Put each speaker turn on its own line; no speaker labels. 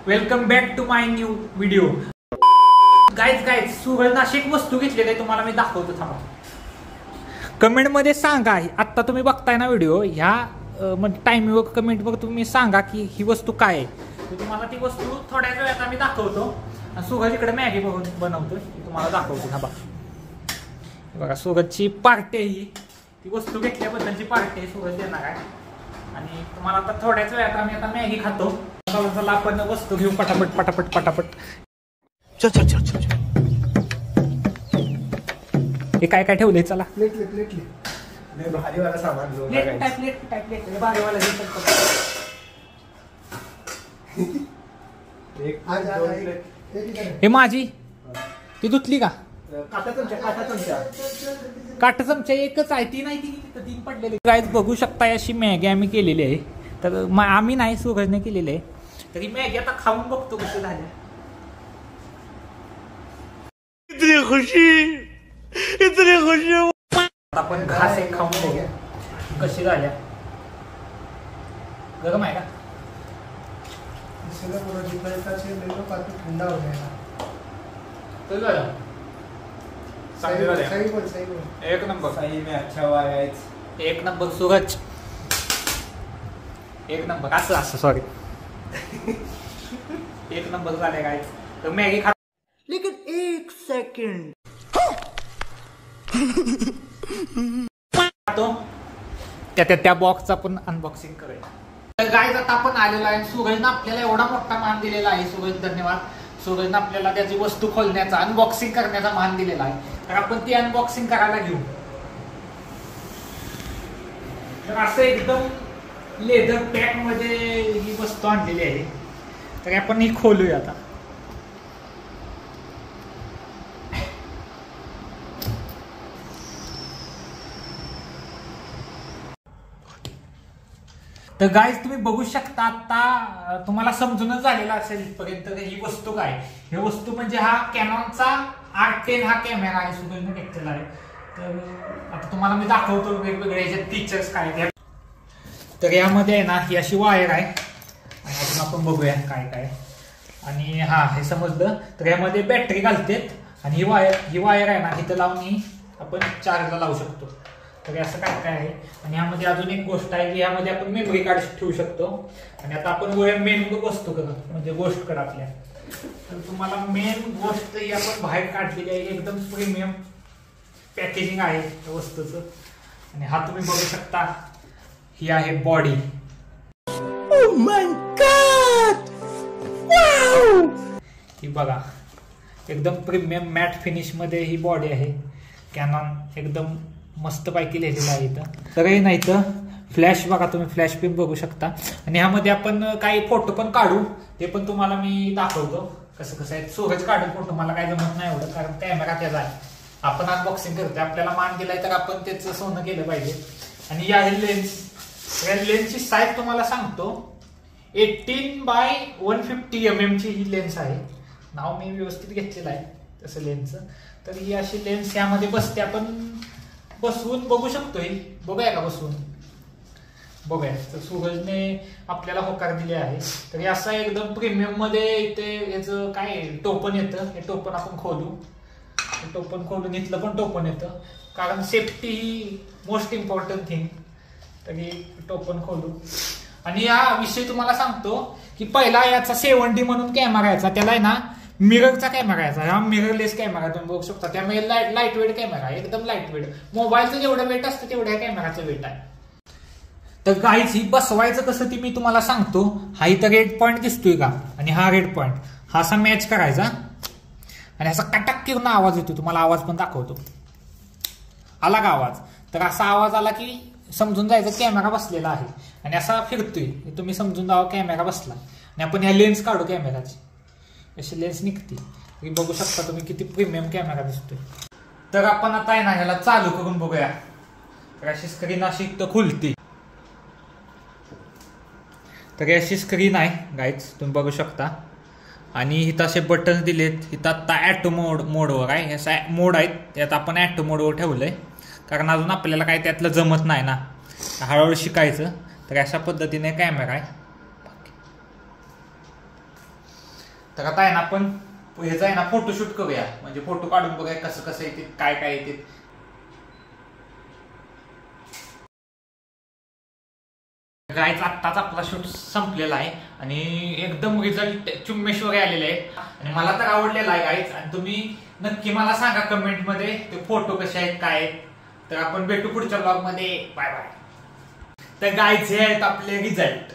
Welcome back to my new video. Guys सुगंधाशी एक वस्तू घेतलेली आहे, तुम्हाला मी दाखवतो. थांबा, कमेंटमध्ये सांगा. आत्ता तुम्ही बघताय ना व्हिडिओ, ह्या टायमिंगवर कमेंटवर तुम्ही सांगा की ही वस्तू काय आहे. तुम्हाला ती वस्तू थोड्याच वेळात आम्ही दाखवतो. सुगंध इकडे मॅगी बनवतोय, तुम्हाला दाखवतो. थांबा, बघा सुगंधची पार्टी ही ती वस्तू घेतल्याबद्दलची पार्टी सुगंध देणार आहे. आणि तुम्हाला आता थोड्याच वेळात आम्ही आता मॅगी खातो. चला आपण वस्तू घेऊ पटापट पटापट पटापट. चल चल चल चल. हे काय काय ठेवलंय? चला
भारीवाला सामान
भारीवाला हे माझी ती धुतली का? काटा चमचा एकच आहे, ती नाही तीन पडलेली. काय बघू शकता, अशी मॅगी आम्ही केलेली आहे. तर आम्ही नाही, सुगंधने केलेली आहे. तरी मॅगी आता खाऊन बघतो कशी झाली. इतनी खुशी आपण घास एक खाऊन बघूया कशी झाल्या. गरम आहे का?
ठंडा हो गया.
एक नंबर.
सही में अच्छा हुआ गाइस.
एक नंबर सूरज, एक नंबर. असं सॉरी एक नंबर झाले गाइस. तर मॅगी खा. लेकिन एक सेकंड त्या बॉक्सचा पण अनबॉक्सिंग करूया. तर गाइस आता आपण आलेलो आहे. सुगंधनं आपल्याला एवढा मोठा मान दिलेला आहे. सुगंध धन्यवाद. सुगंधनं आपल्याला त्याची वस्तू खोलण्याचा, अनबॉक्सिंग करण्याचा मान दिलेला आहे. तर आपण ती अनबॉक्सिंग करायला घेऊ. तर असं एकदम लेदर पॅक मध्ये ही वस्तू आणलेली आहे. तर आपण ही खोलूया आता. तर गाईज तुम्ही बघू शकता, आता तुम्हाला समजूनच झालेला असेल इथपर्यंत ही वस्तू काय. ही वस्तू म्हणजे हा कॅनॉनचा R10 हा कॅमेरा आहे, सुगंध घेतलेला आहे. तर आता तुम्हाला मी दाखवतो वेगवेगळे याचे फीचर्स काय आहेत. तर यामध्ये आहे ना ही अशी वायर आहे. आणि अजून आपण बघूया काय काय. आणि हा हे समजलं. तर यामध्ये बॅटरी घालतेत. आणि ही वायर आहे ना इथं लावून ही आपण चार्जला लावू शकतो. तर असं काय काय आहे. आणि यामध्ये अजून एक गोष्ट आहे की यामध्ये आपण मेमरी कार्ड ठेवू शकतो. आणि आता आपण मेन वस्तू करू म्हणजे गोष्ट करा आपल्या. तर तुम्हाला मेन गोष्ट ही आपण बाहेर काढलेली आहे. एकदम प्रीमियम पॅकेजिंग आहे त्या वस्तूचं. आणि हा तुम्ही बघू शकता, ही आहे body. Oh my god, wow! ही बघा एकदम प्रीमियम मॅट फिनिश मध्ये ही बॉडी आहे. कॅनॉन एकदम मस्त पैकी लिहिलेलं आहे इथं. तर हे नाही तर फ्लॅश बघा, तुम्ही फ्लॅश पण बघू शकता. आणि ह्यामध्ये आपण काही फोटो पण काढू, ते पण तुम्हाला मी दाखवतो कसं कसं आहे. सूरज काढून फोटो मला काय जमत नाही एवढं, कारण कॅमेरा त्याचा आहे. आपण अनबॉक्सिंग करतोय, आपल्याला मान दिलाय तर आपण त्याचं सोनं केलं पाहिजे. आणि या लेन्सची साईज तुम्हाला सांगतो, 18x150 mm ची ही लेन्स आहे. नाव मी व्यवस्थित घेतलेलं आहे तसं लेन्सचं. तर ही अशी लेन्स यामध्ये बसते. आपण बसवून बघू शकतो. बघूया का बसवून? बघूया. तर सूरजने आपल्याला होकार दिले आहे. तर असं एकदम प्रीमियम मध्ये इथे याचं काय टोपण येतं. हे टोपण आपण खोलू. हे टोपण खोलून इथलं पण टोपण येतं, कारण सेफ्टी ही मोस्ट इम्पॉर्टंट थिंग. तरी टोपण खोलू. आणि या विषयी तुम्हाला सांगतो की पहिला याचा 7D म्हणून कॅमेरा याचा, त्याला आहे ना मिररचा कॅमेरा याचा. हा मिररलेस कॅमेरा तुम्ही बघू शकता. त्यामुळे लाईट वेट कॅमेरा आहे, एकदम लाईट वेट. मोबाईलचं जेवढं वेट असतं तेवढ्या कॅमेराचं वेट आहे. तर गाईज ही बसवायचं कसं ते मी तुम्हाला सांगतो. हा इथं रेड पॉईंट दिसतोय का, आणि हा रेड पॉईंट हा असा मॅच करायचा. आणि असा कटक किरण आवाज येतो. तुम्हाला आवाज पण दाखवतो. आला का आवाज? तर असा आवाज आला की समजून जायचं कॅमेरा बसलेला आहे. आणि असा फिरतोय, तुम्ही समजून जावा कॅमेरा बसला. आणि आपण ह्या लेन्स काढू कॅमेराची, अशी लेन्स निघते. तुम्ही बघू शकता तुम्ही किती प्रीमियम कॅमेरा दिसतोय. तर आपण आता आहे ना ह्याला चालू करून बघूया. तर अशी स्क्रीन अशी इथं खुलते. तर अशी स्क्रीन आहे गाईज, तुम्ही बघू शकता. आणि इथं असे बटन दिलेत. इथं आता ॲटो मोडवर आहे. असा मोड आहेत, त्यात आपण ॲटो मोडवर ठेवलंय, कारण अजून आपल्याला काय त्यातलं जमत नाही ना, हळूहळू शिकायचं. तर अशा पद्धतीने कॅमेरा आहे. तर आता आहे ना आपण ह्याचा आहे ना फोटोशूट करूया, म्हणजे फोटो काढून बघूया कसं कसं येते, काय काय येते. गाईच आत्ताच आपला शूट संपलेला आहे आणि एकदम रिझल्ट चुम्मेश्वरी आलेले आहे आणि मला तर आवडलेला आहे गाईच. आणि तुम्ही नक्की मला सांगा कमेंट मध्ये ते फोटो कसे आहेत काय आहेत. तर आपण भेटू पुढच्या ब्लॉग मध्ये. Bye bye. तर गाईच हे आहेत आपले रिझल्ट.